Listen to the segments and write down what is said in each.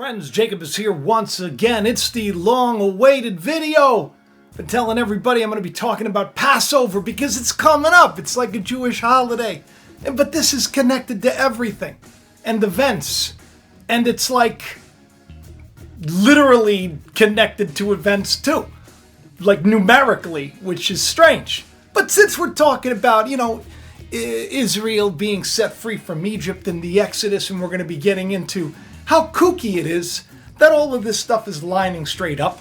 Friends, Jacob is here once again. It's the long-awaited video. Been telling everybody I'm going to be talking about Passover because it's coming up. It's like a Jewish holiday. But this is connected to everything and events. And it's like literally connected to events too. Like numerically, which is strange. But since we're talking about, Israel being set free from Egypt and the Exodus, and we're going to be getting into how kooky it is that all of this stuff is lining straight up.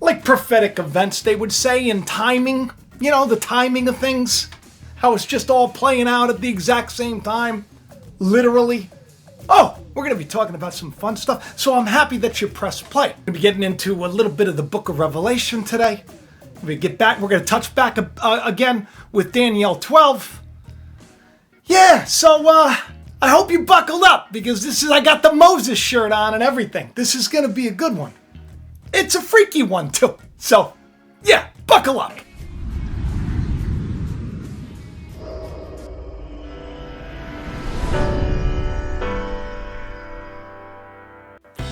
Like prophetic events, they would say, in timing. The timing of things. How it's just all playing out at the exact same time. Literally. Oh, we're going to be talking about some fun stuff. So I'm happy that you pressed play. We're going to be getting into a little bit of the book of Revelation today. We're going to touch back again with Daniel 12. Yeah, so I hope you buckled up because I got the Moses shirt on and everything. This is going to be a good one. It's a freaky one too. So, yeah, buckle up.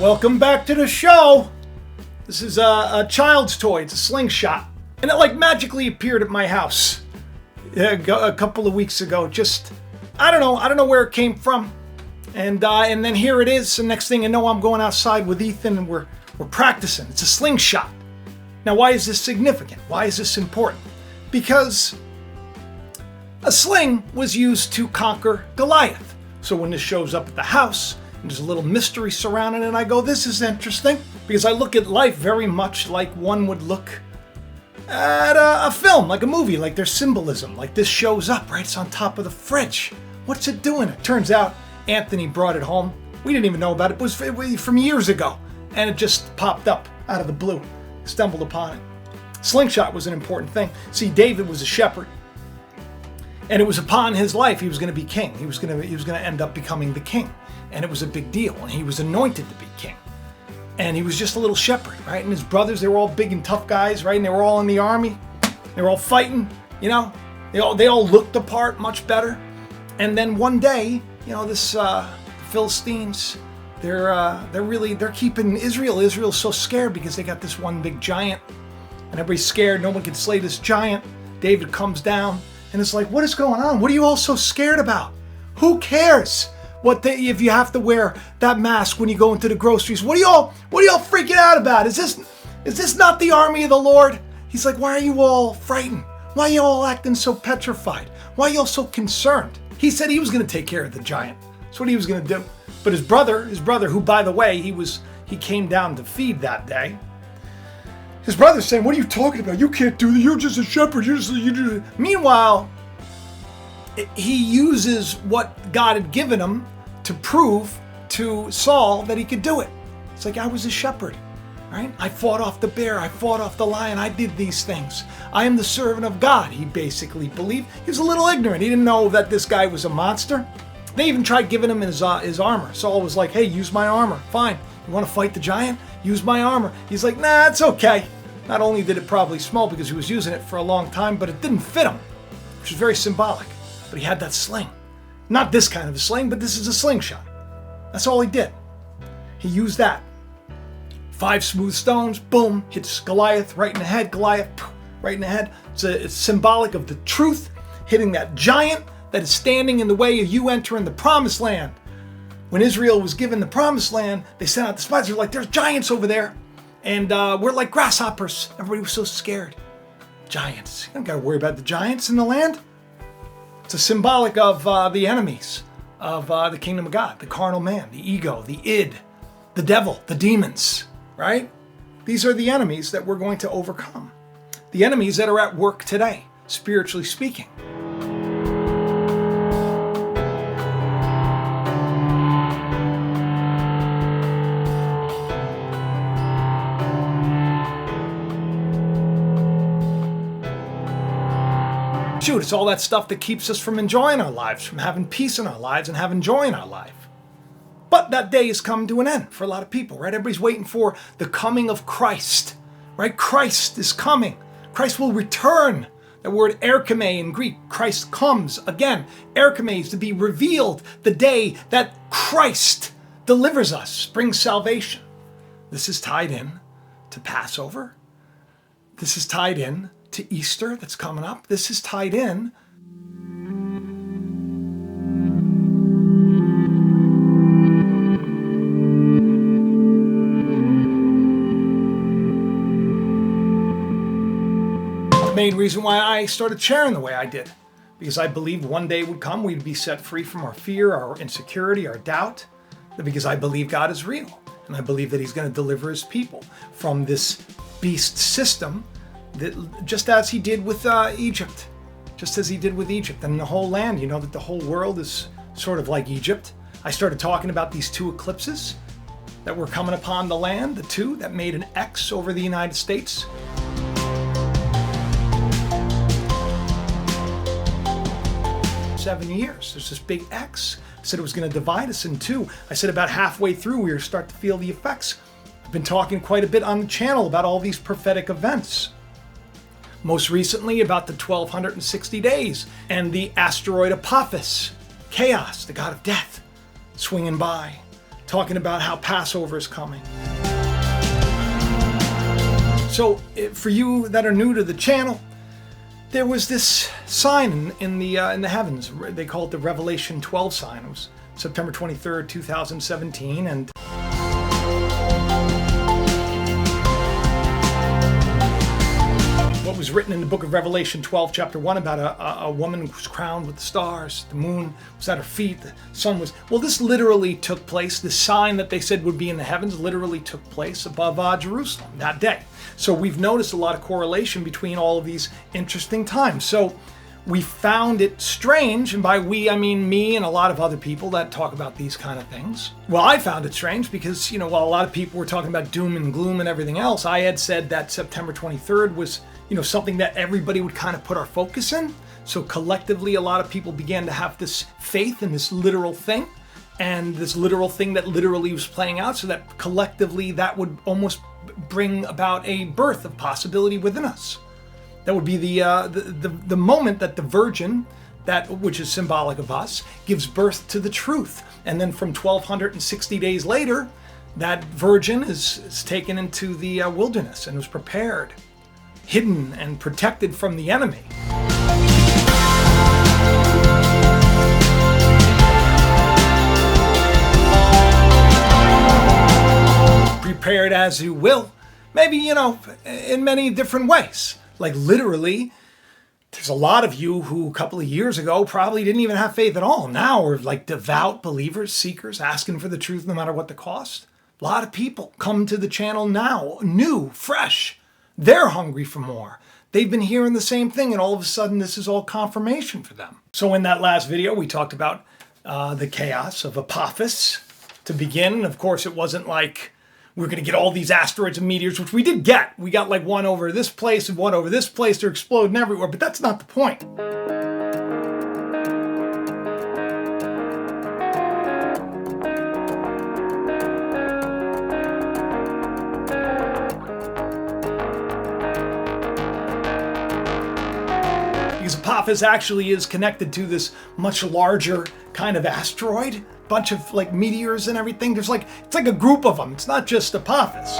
Welcome back to the show. This is a child's toy. It's a slingshot. And it magically appeared at my house a couple of weeks ago. I don't know where it came from. And then here it is. And next thing you know, I'm going outside with Ethan and we're practicing. It's a slingshot. Now, why is this significant? Why is this important? Because a sling was used to conquer Goliath. So when this shows up at the house, and there's a little mystery surrounding it, and I go, this is interesting. Because I look at life very much like one would look at a film, like a movie, like there's symbolism. Like this shows up, right? It's on top of the fridge. What's it doing? It turns out Anthony brought it home. We didn't even know about it. It was from years ago. And it just popped up out of the blue. Stumbled upon it. Slingshot was an important thing. See, David was a shepherd. And it was upon his life he was going to be king. He was going to end up becoming the king. And it was a big deal. And he was anointed to be king. And he was just a little shepherd, right? And his brothers, they were all big and tough guys, right? And they were all in the army. They were all fighting, They all looked the part much better. And then one day, this Philistines, they're keeping Israel. Israel's so scared because they got this one big giant. And everybody's scared. No one can slay this giant. David comes down and it's like, what is going on? What are you all so scared about? Who cares? If you have to wear that mask when you go into the groceries? What are y'all freaking out about? Is this not the army of the Lord? He's like, why are you all frightened? Why are you all acting so petrified? Why are you all so concerned? He said he was going to take care of the giant. That's what he was going to do. But his brother, who by the way, he came down to feed that day. His brother's saying, what are you talking about? You can't do that. You're just a shepherd. Meanwhile, he uses what God had given him to prove to Saul that he could do it. It's like, I was a shepherd, right? I fought off the bear. I fought off the lion. I did these things. I am the servant of God, he basically believed. He was a little ignorant. He didn't know that this guy was a monster. They even tried giving him his armor. Saul was like, hey, use my armor. Fine. You want to fight the giant? Use my armor. He's like, nah, it's okay. Not only did it probably smell because he was using it for a long time, but it didn't fit him, which is very symbolic. But he had that sling. Not this kind of a sling, but this is a slingshot. That's all he did. He used that. 5 smooth stones, boom, hits Goliath right in the head. Goliath, right in the head. It's symbolic of the truth hitting that giant that is standing in the way of you entering the promised land. When Israel was given the promised land, they sent out the spies. They're like, there's giants over there. And we're like grasshoppers. Everybody was so scared. Giants. You don't got to worry about the giants in the land. It's a symbolic of the enemies of the kingdom of God, the carnal man, the ego, the id, the devil, the demons, right? These are the enemies that we're going to overcome. The enemies that are at work today, spiritually speaking. Shoot, it's all that stuff that keeps us from enjoying our lives, from having peace in our lives and having joy in our life. But that day has come to an end for a lot of people, right? Everybody's waiting for the coming of Christ, right? Christ is coming. Christ will return. The word erchomai in Greek, Christ comes again. Erchomai is to be revealed the day that Christ, delivers us, brings salvation. This is tied in to Passover. This is tied in to Easter that's coming up. This is tied in the main reason why I started sharing the way I did. Because I believed one day would come, we'd be set free from our fear, our insecurity, our doubt. Because I believe God is real. And I believe that he's going to deliver his people from this beast system, that just as he did with Egypt. Just as he did with Egypt and the whole land. You know that the whole world is sort of like Egypt. I started talking about these two eclipses that were coming upon the land, the two that made an X over the United States. "7 years. There's this big X. I said it was going to divide us in two. I said about halfway through we were starting to feel the effects. I've been talking quite a bit on the channel about all these prophetic events. Most recently about the 1260 days and the asteroid Apophis, Chaos, the god of death, swinging by, talking about how Passover is coming. So for you that are new to the channel, there was this sign in the heavens. They call it the Revelation 12 sign. It was September 23rd, 2017, and what was written in the book of Revelation 12, chapter 1, about a woman who was crowned with the stars. The moon was at her feet. The sun was... Well, this literally took place. The sign that they said would be in the heavens literally took place above Jerusalem that day. So we've noticed a lot of correlation between all of these interesting times. So we found it strange, and by we, I mean me and a lot of other people that talk about these kind of things. Well, I found it strange because, you know, while a lot of people were talking about doom and gloom and everything else, I had said that September 23rd was, you know, something that everybody would kind of put our focus in. So collectively, a lot of people began to have this faith in this literal thing, and this literal thing that literally was playing out, so that collectively that would almost bring about a birth of possibility within us. That would be the moment that the virgin, that which is symbolic of us, gives birth to the truth. And then from 1260 days later, that virgin is taken into the wilderness and was prepared, hidden and protected from the enemy. Prepared as you will, maybe, you know, in many different ways. Like literally, there's a lot of you who a couple of years ago probably didn't even have faith at all. Now we're like devout believers, seekers, asking for the truth no matter what the cost. A lot of people come to the channel now, new, fresh. They're hungry for more. They've been hearing the same thing, and all of a sudden this is all confirmation for them. So in that last video, we talked about the chaos of Apophis to begin. And of course, it wasn't like we're going to get all these asteroids and meteors, which we did get. We got like one over this place and one over this place. They're exploding everywhere, but that's not the point. Because Apophis actually is connected to this much larger kind of asteroid. Bunch of like meteors and everything. There's like, it's like a group of them. It's not just Apophis.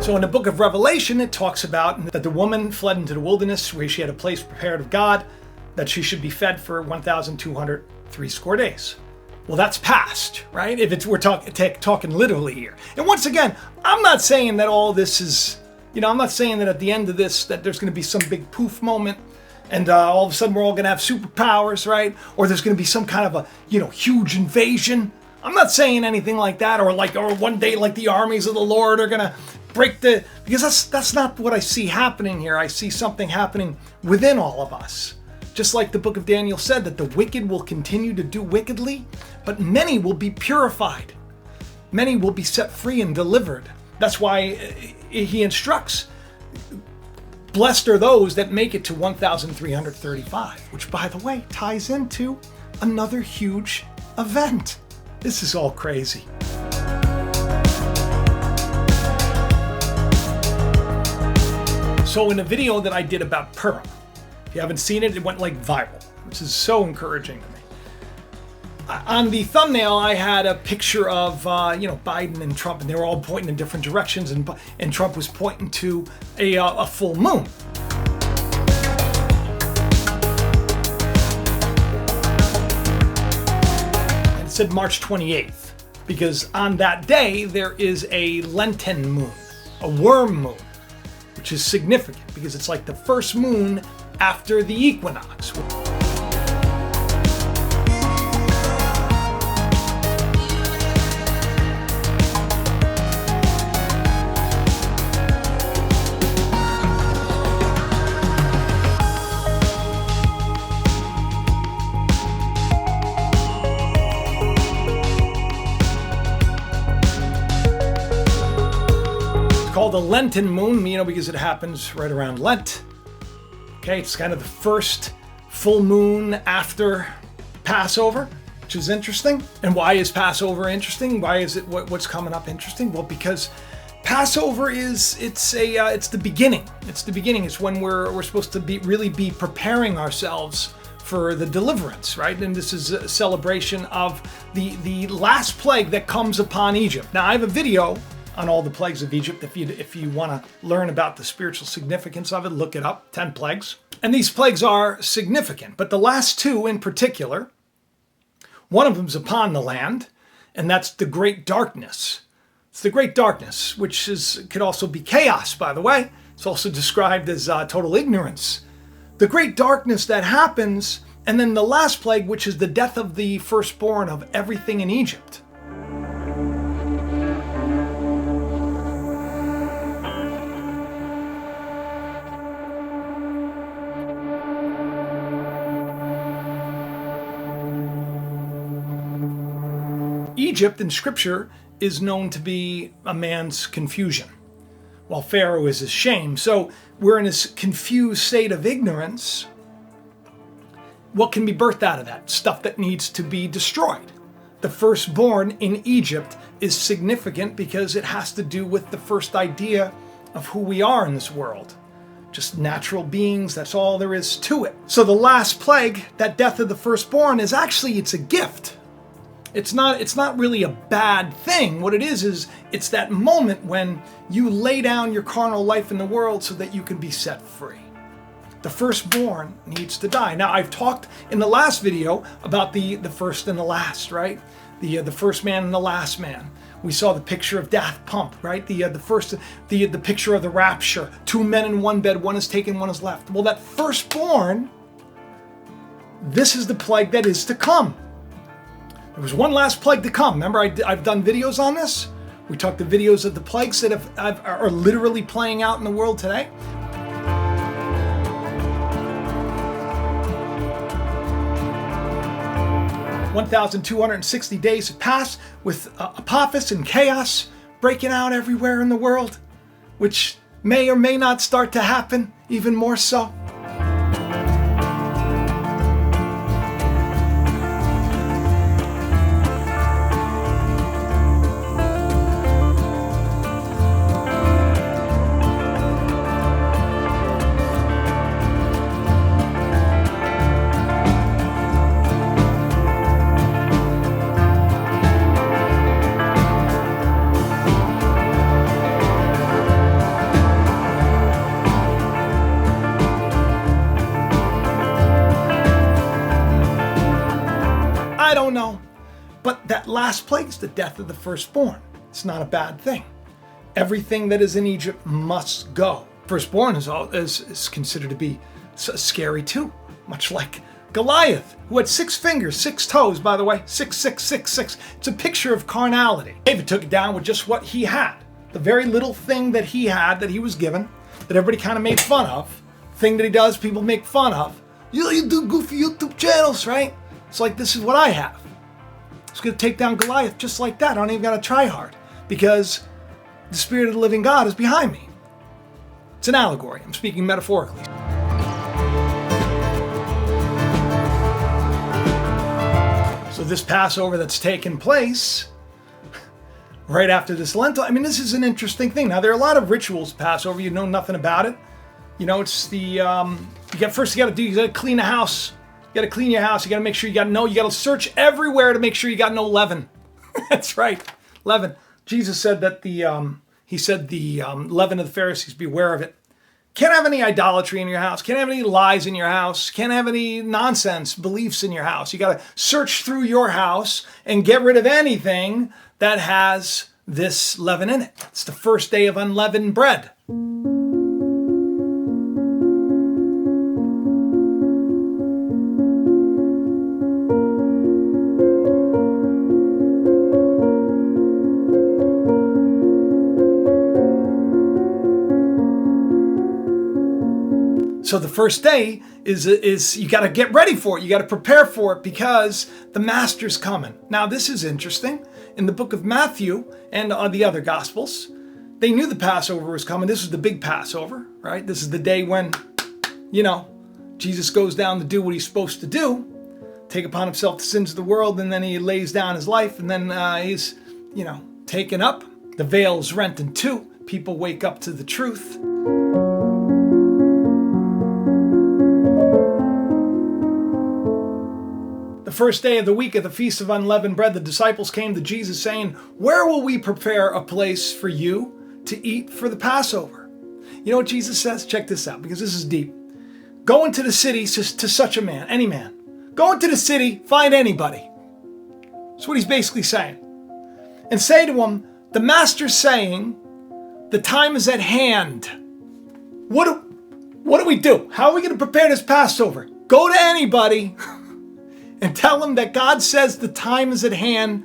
So in the book of Revelation, it talks about that the woman fled into the wilderness where she had a place prepared of God, that she should be fed for 1,203 score days. Well, that's past, right? If it's, we're talking literally here. And once again, I'm not saying that all this is, you know, I'm not saying that at the end of this, that there's going to be some big poof moment and all of a sudden we're all going to have superpowers, right? Or there's going to be some kind of a, you know, huge invasion. I'm not saying anything like that, or one day like the armies of the Lord are going to break the, because that's not what I see happening here. I see something happening within all of us. Just like the book of Daniel said, that the wicked will continue to do wickedly, but many will be purified. Many will be set free and delivered. That's why he instructs, blessed are those that make it to 1,335, which, by the way, ties into another huge event. This is all crazy. So in a video that I did about Purim, If you haven't seen it, it went like viral, which is so encouraging to me. On the thumbnail, I had a picture of Biden and Trump, and they were all pointing in different directions, and Trump was pointing to a full moon. And it said March 28th, because on that day there is a Lenten moon, a worm moon, which is significant because it's like the first moon after the equinox. Called the Lenten moon, because it happens right around Lent. Okay, it's kind of the first full moon after Passover, which is interesting. And why is Passover interesting? Why is it what's coming up interesting? Well, because Passover it's the beginning. It's the beginning. It's when we're supposed to really be preparing ourselves for the deliverance, right? And this is a celebration of the last plague that comes upon Egypt. Now, I have a video on all the plagues of Egypt. If you want to learn about the spiritual significance of it, look it up, 10 plagues. And these plagues are significant, but the last two in particular, one of them is upon the land, and that's the great darkness. It's the great darkness, which could also be chaos, by the way. It's also described as total ignorance. The great darkness that happens, and then the last plague, which is the death of the firstborn of everything in Egypt. Egypt in Scripture is known to be a man's confusion, while Pharaoh is his shame. So we're in this confused state of ignorance. What can be birthed out of that? Stuff that needs to be destroyed. The firstborn in Egypt is significant because it has to do with the first idea of who we are in this world. Just natural beings, that's all there is to it. So the last plague, that death of the firstborn, it's a gift. It's not really a bad thing. What it is it's that moment when you lay down your carnal life in the world so that you can be set free. The firstborn needs to die. Now, I've talked in the last video about the first and the last, right? The first man and the last man. We saw the picture of Daft Pump, right? The picture of the rapture. Two men in one bed, one is taken, one is left. Well, that firstborn, this is the plague that is to come. There was one last plague to come. Remember, I've done videos on this. We talked the videos of the plagues that are literally playing out in the world today. "1,260 days have passed with Apophis and chaos breaking out everywhere in the world, which may or may not start to happen even more so. I don't know. But that last plague is the death of the firstborn. It's not a bad thing. Everything that is in Egypt must go. Firstborn is considered to be scary too, much like Goliath, who had 6 fingers, 6 toes, by the way, 66666. It's a picture of carnality. David took it down with just what he had. The very little thing that he had, that he was given, that everybody kind of made fun of. Thing that he does, people make fun of. You do goofy YouTube channels, right? It's like, this is what I have. It's going to take down Goliath just like that. I don't even got to try hard because the Spirit of the living God is behind me. It's an allegory. I'm speaking metaphorically. So this Passover that's taken place right after this Lenten, this is an interesting thing. Now, there are a lot of rituals Passover. You know nothing about it. It's the You got to clean the house. You got to clean your house. You got to make sure you got to search everywhere to make sure you got no leaven. That's right, leaven. Jesus said that the leaven of the Pharisees, beware of it. Can't have any idolatry in your house. Can't have any lies in your house. Can't have any nonsense beliefs in your house. You got to search through your house and get rid of anything that has this leaven in it. It's the first day of unleavened bread. So the first day is you got to get ready for it. You got to prepare for it because the master's coming. Now this is interesting. In the book of Matthew and the other gospels, they knew the Passover was coming. This was the big Passover, right? This is the day when, Jesus goes down to do what he's supposed to do, take upon himself the sins of the world, and then he lays down his life, and then he's, taken up. The veil's rent in two. People wake up to the truth. The first day of the week of the Feast of Unleavened Bread, the disciples came to Jesus saying, "Where will we prepare a place for you to eat for the Passover?" You know what Jesus says? Check this out, because this is deep. Go into the city to such a man, any man. Go into the city, find anybody. That's what he's basically saying. And say to him, the master's saying, the time is at hand. What do we do? How are we going to prepare this Passover? Go to anybody and tell them that God says the time is at hand.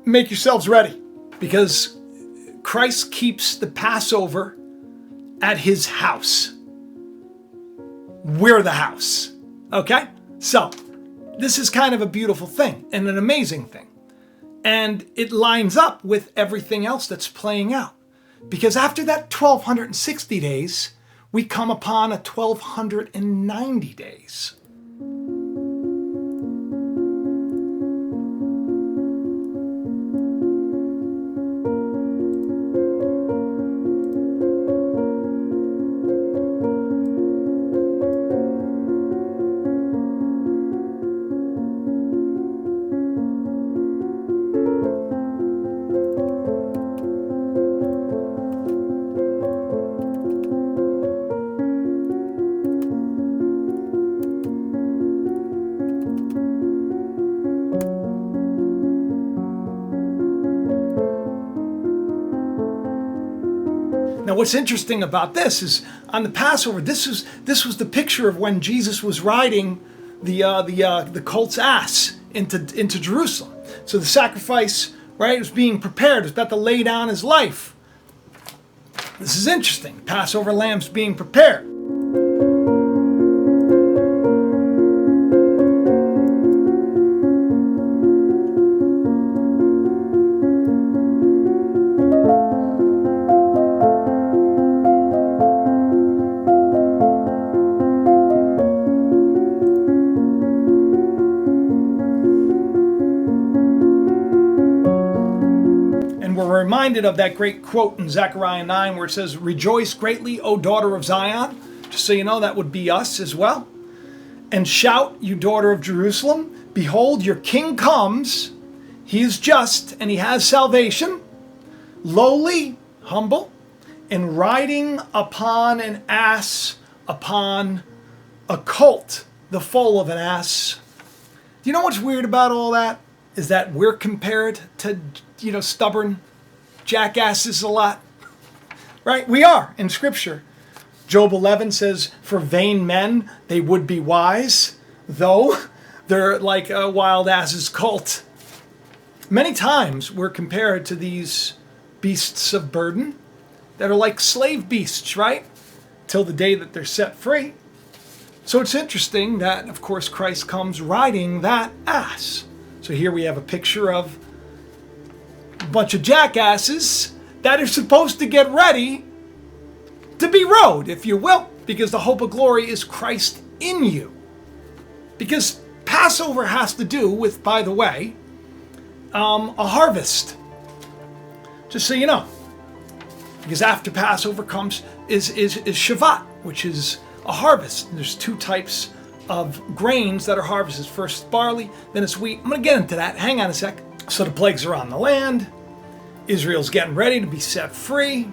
Make yourselves ready. Because Christ keeps the Passover at his house. We're the house. Okay? So, this is kind of a beautiful thing and an amazing thing. And it lines up with everything else that's playing out. Because after that 1260 days, we come upon a 1290 days. Now, what's interesting about this is on the Passover, this was the picture of when Jesus was riding the colt's ass into Jerusalem. So the sacrifice, right, was being prepared. It was about to lay down his life. This is interesting. Passover lamb's being prepared. Reminded of that great quote in Zechariah 9 where it says, "Rejoice greatly, O daughter of Zion." Just so you know, that would be us as well. "And shout, you daughter of Jerusalem, behold, your king comes. He is just, and he has salvation, lowly, humble, and riding upon an ass, upon a colt, the foal of an ass." Do you know what's weird about all that? Is that we're compared to, stubborn jackasses a lot, right? We are in Scripture. Job 11 says, "For vain men they would be wise, though they're like a wild ass's colt." Many times we're compared to these beasts of burden that are like slave beasts, right? Till the day that they're set free. So it's interesting that, of course, Christ comes riding that ass. So here we have a picture of bunch of jackasses that are supposed to get ready to be rode, if you will, because the hope of glory is Christ in you. Because Passover has to do with, by the way, a harvest. Just so you know. Because after Passover is Shavat, which is a harvest. There's two types of grains that are harvested. First barley, then it's wheat. I'm going to get into that. Hang on a sec. So the plagues are on the land. Israel's getting ready to be set free.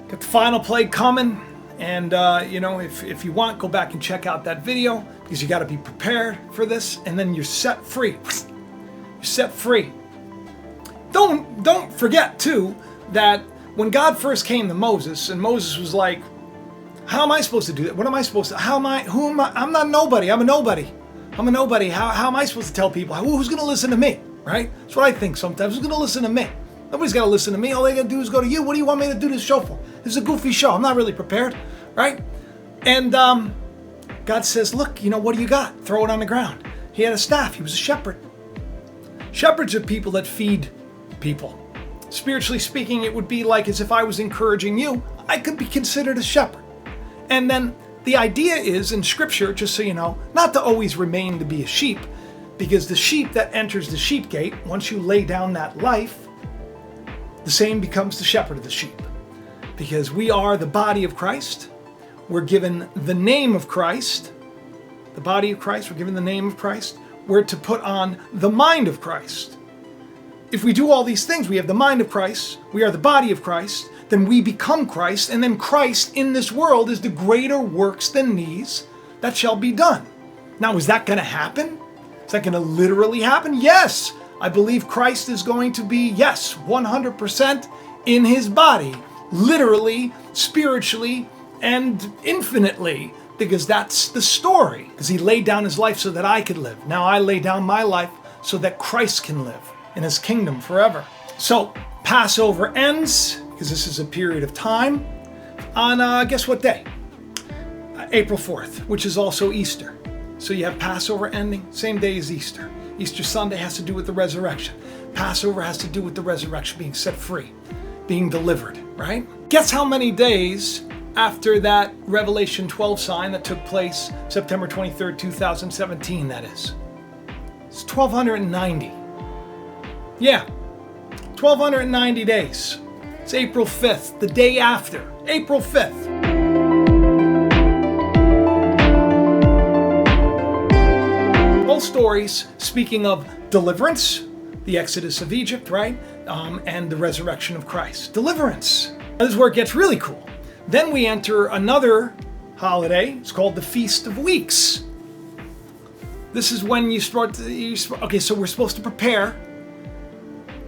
Got the final plague coming. And, if you want, go back and check out that video, because you got to be prepared for this. And then you're set free. You're set free. Don't forget, too, that when God first came to Moses, and Moses was like, how am I supposed to do that? What am I supposed to, who am I? I'm not nobody. I'm a nobody. I'm a nobody. How am I supposed to tell people? Who's going to listen to me, right? That's what I think sometimes. Who's going to listen to me? Nobody's got to listen to me. All they got to do is go to you. What do you want me to do this show for? This is a goofy show. I'm not really prepared, right? And God says, look, what do you got? Throw it on the ground. He had a staff. He was a shepherd. Shepherds are people that feed people. Spiritually speaking, it would be like as if I was encouraging you. I could be considered a shepherd. And then the idea is in Scripture, just so you know, not to always remain to be a sheep, because the sheep that enters the sheep gate, once you lay down that life, the same becomes the shepherd of the sheep. Because we are the body of Christ. We're given the name of Christ. The body of Christ, we're given the name of Christ. We're to put on the mind of Christ. If we do all these things, we have the mind of Christ, we are the body of Christ, then we become Christ, and then Christ in this world is the greater works than these that shall be done. Now, is that going to happen? Is that going to literally happen? Yes. I believe Christ is going to be, 100% in his body, literally, spiritually, and infinitely, because that's the story. Because he laid down his life so that I could live. Now I lay down my life so that Christ can live in his kingdom forever. So Passover ends, because this is a period of time, on guess what day? April 4th, which is also Easter. So you have Passover ending, same day as Easter. Easter Sunday has to do with the resurrection. Passover has to do with the resurrection, being set free, being delivered, right? Guess how many days after that Revelation 12 sign that took place September 23rd, 2017, that is? It's 1,290. Yeah, 1,290 days. It's April 5th, the day after, April 5th. Both stories speaking of deliverance, the exodus of Egypt, right? And the resurrection of Christ. Deliverance. This is where it gets really cool. Then we enter another holiday. It's called the Feast of Weeks. This is when you start to, okay, so we're supposed to prepare.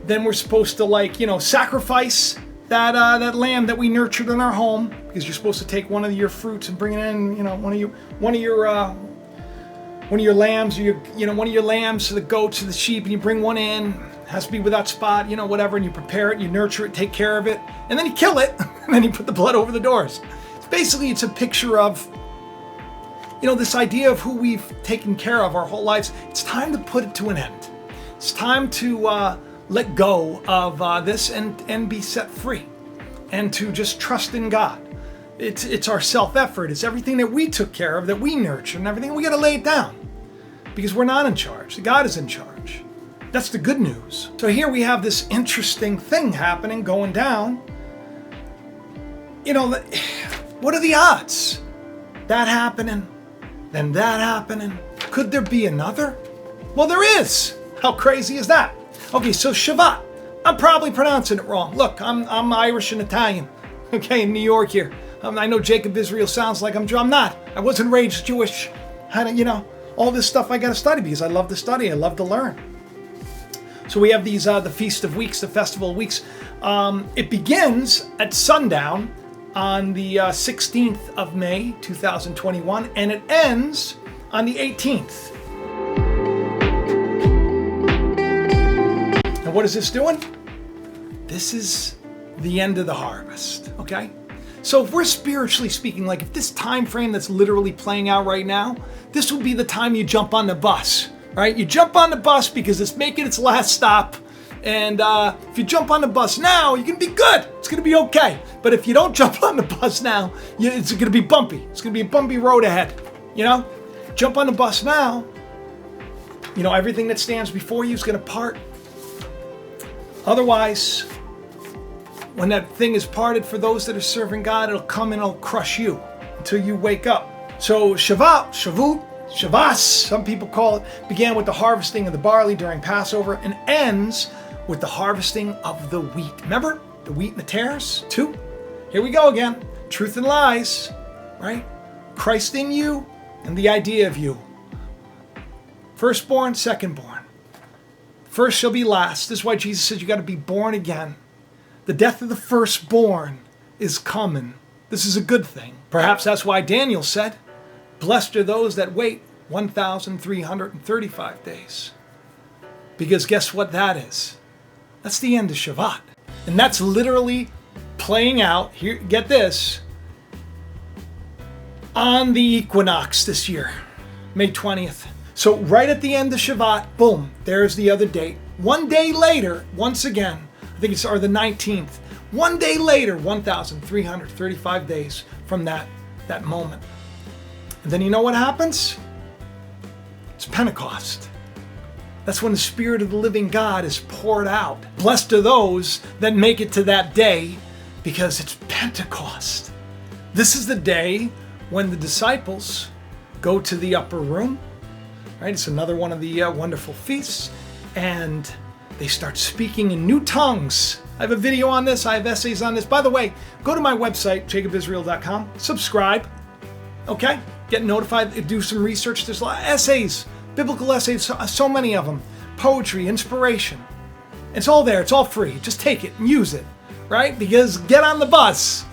Then we're supposed to sacrifice that lamb that we nurtured in our home, because you're supposed to take one of your fruits and bring it in, one of your lambs, or one of your lambs, to the goats or the sheep, and you bring one in. It has to be without spot, whatever, and you prepare it, you nurture it, take care of it, and then you kill it, and then you put the blood over the doors. It's a picture of, this idea of who we've taken care of our whole lives. It's time to put it to an end. It's time to let go of this and be set free, and to just trust in God. It's our self-effort. It's everything that we took care of, that we nurtured, and everything. We got to lay it down, because we're not in charge. God is in charge. That's the good news. So here we have this interesting thing happening, going down. What are the odds? That happening, then that happening. Could there be another? Well, there is. How crazy is that? Okay, so Shabbat. I'm probably pronouncing it wrong. Look, I'm Irish and Italian. Okay, in New York here. I know Jacob Israel sounds like I'm not. I wasn't raised Jewish. All this stuff I got to study, because I love to study. I love to learn. So we have these, the Feast of Weeks, the Festival of Weeks. It begins at sundown on the 16th of May, 2021, and it ends on the 18th. And what is this doing? This is the end of the harvest, okay? So if we're spiritually speaking, like if this time frame that's literally playing out right now, this would be the time you jump on the bus, right? You jump on the bus because it's making its last stop. And if you jump on the bus now, you're going to be good. It's going to be okay. But if you don't jump on the bus now, it's going to be bumpy. It's going to be a bumpy road ahead, Jump on the bus now, everything that stands before you is going to part. Otherwise, when that thing is parted for those that are serving God, it'll come and it'll crush you. until you wake up. So Shavuot, Shavas, some people call it, began with the harvesting of the barley during Passover and ends with the harvesting of the wheat. Remember the wheat and the tares? 2. Here we go again. Truth and lies, right? Christ in you and the idea of you. Firstborn, secondborn. First shall be last. This is why Jesus says you got to be born again. The death of the firstborn is coming. This is a good thing. Perhaps that's why Daniel said, blessed are those that wait 1,335 days. Because guess what that is? That's the end of Shabbat. And that's literally playing out, here, get this, on the equinox this year, May 20th. So right at the end of Shabbat, boom, there's the other date. 1 day later, once again, I think it's the 19th. 1 day later, 1,335 days from that moment. And then you know what happens? It's Pentecost. That's when the Spirit of the living God is poured out. Blessed are those that make it to that day because it's Pentecost. This is the day when the disciples go to the upper room. Right? It's another one of the wonderful feasts. And they start speaking in new tongues. I have a video on this. I have essays on this. By the way, go to my website, jacobisrael.com. Subscribe. Okay? Get notified. Do some research. There's a lot of essays. Biblical essays. So many of them. Poetry. Inspiration. It's all there. It's all free. Just take it and use it. Right? Because get on the bus.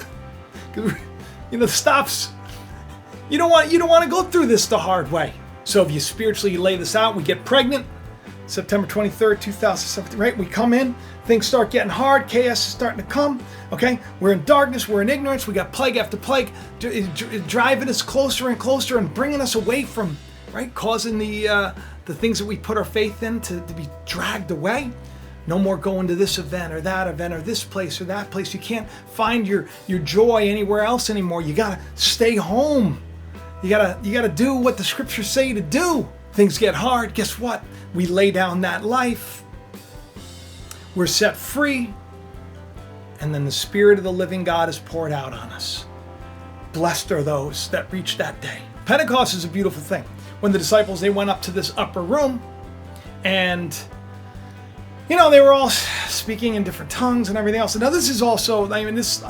Stops. You don't want to go through this the hard way. So if you spiritually lay this out, we get pregnant. September 23rd, 2017, right? We come in, things start getting hard, chaos is starting to come, okay? We're in darkness, we're in ignorance, we got plague after plague, driving us closer and closer and bringing us away from, right? Causing the things that we put our faith in to be dragged away. No more going to this event or that event or this place or that place. You can't find your joy anywhere else anymore. You gotta stay home. You gotta do what the scriptures say to do. Things get hard, guess what? We lay down that life. We're set free. And then the Spirit of the living God is poured out on us. Blessed are those that reach that day. Pentecost is a beautiful thing. When the disciples, they went up to this upper room and, they were all speaking in different tongues and everything else. And now this is also, this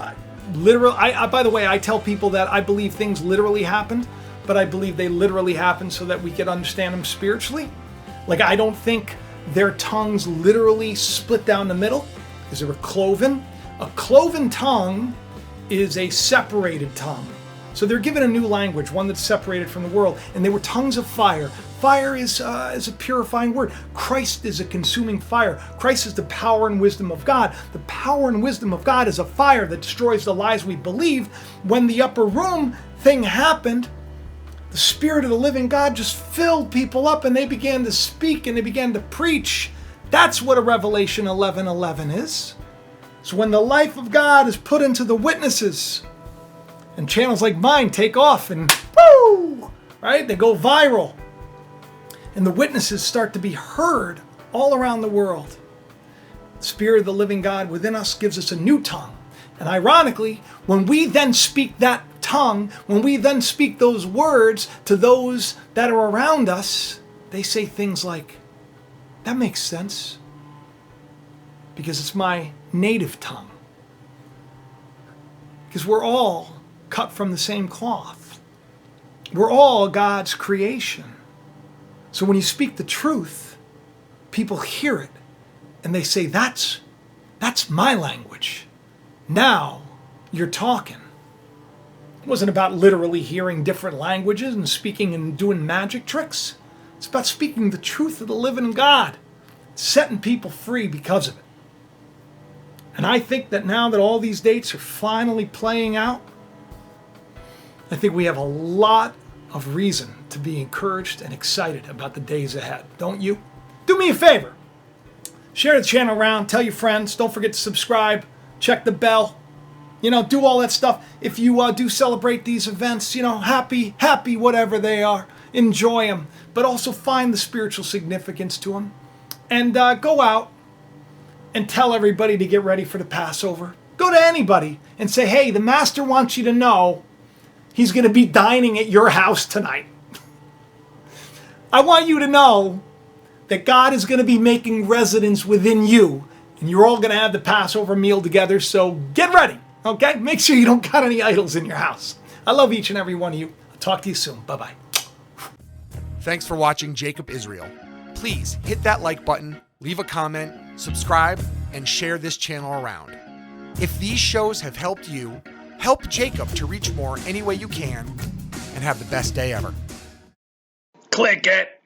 literal, by the way, I tell people that I believe things literally happened, but I believe they literally happened so that we could understand them spiritually. Like, I don't think their tongues literally split down the middle because they were cloven. A cloven tongue is a separated tongue. So they're given a new language, one that's separated from the world, and they were tongues of fire. Fire is a purifying word. Christ is a consuming fire. Christ is the power and wisdom of God. The power and wisdom of God is a fire that destroys the lies we believe. When the upper room thing happened, the Spirit of the living God just filled people up and they began to speak and they began to preach. That's what a Revelation 11:11 is. So when the life of God is put into the witnesses, and channels like mine take off and woo, right? They go viral. And the witnesses start to be heard all around the world. The Spirit of the living God within us gives us a new tongue. And ironically, when we then speak that tongue, when we then speak those words to those that are around us, they say things like, that makes sense. Because it's my native tongue. Because we're all cut from the same cloth. We're all God's creation. So when you speak the truth, people hear it and they say, that's my language. Now you're talking. It wasn't about literally hearing different languages and speaking and doing magic tricks. It's about speaking the truth of the living God, setting people free because of it. And I think that now that all these dates are finally playing out, I think we have a lot of reason to be encouraged and excited about the days ahead. Don't you? Do me a favor. Share the channel around. Tell your friends. Don't forget to subscribe. Check the bell. Do all that stuff. If you do celebrate these events, happy, whatever they are. Enjoy them. But also find the spiritual significance to them. And go out and tell everybody to get ready for the Passover. Go to anybody and say, hey, the Master wants you to know He's going to be dining at your house tonight. I want you to know that God is going to be making residence within you, and you're all going to have the Passover meal together, so get ready, okay? Make sure you don't got any idols in your house. I love each and every one of you. I'll talk to you soon. Bye-bye. Thanks for watching Jacob Israel. Please hit that like button, leave a comment, subscribe, and share this channel around. If these shows have helped you, help Jacob to reach more any way you can, and have the best day ever. Click it.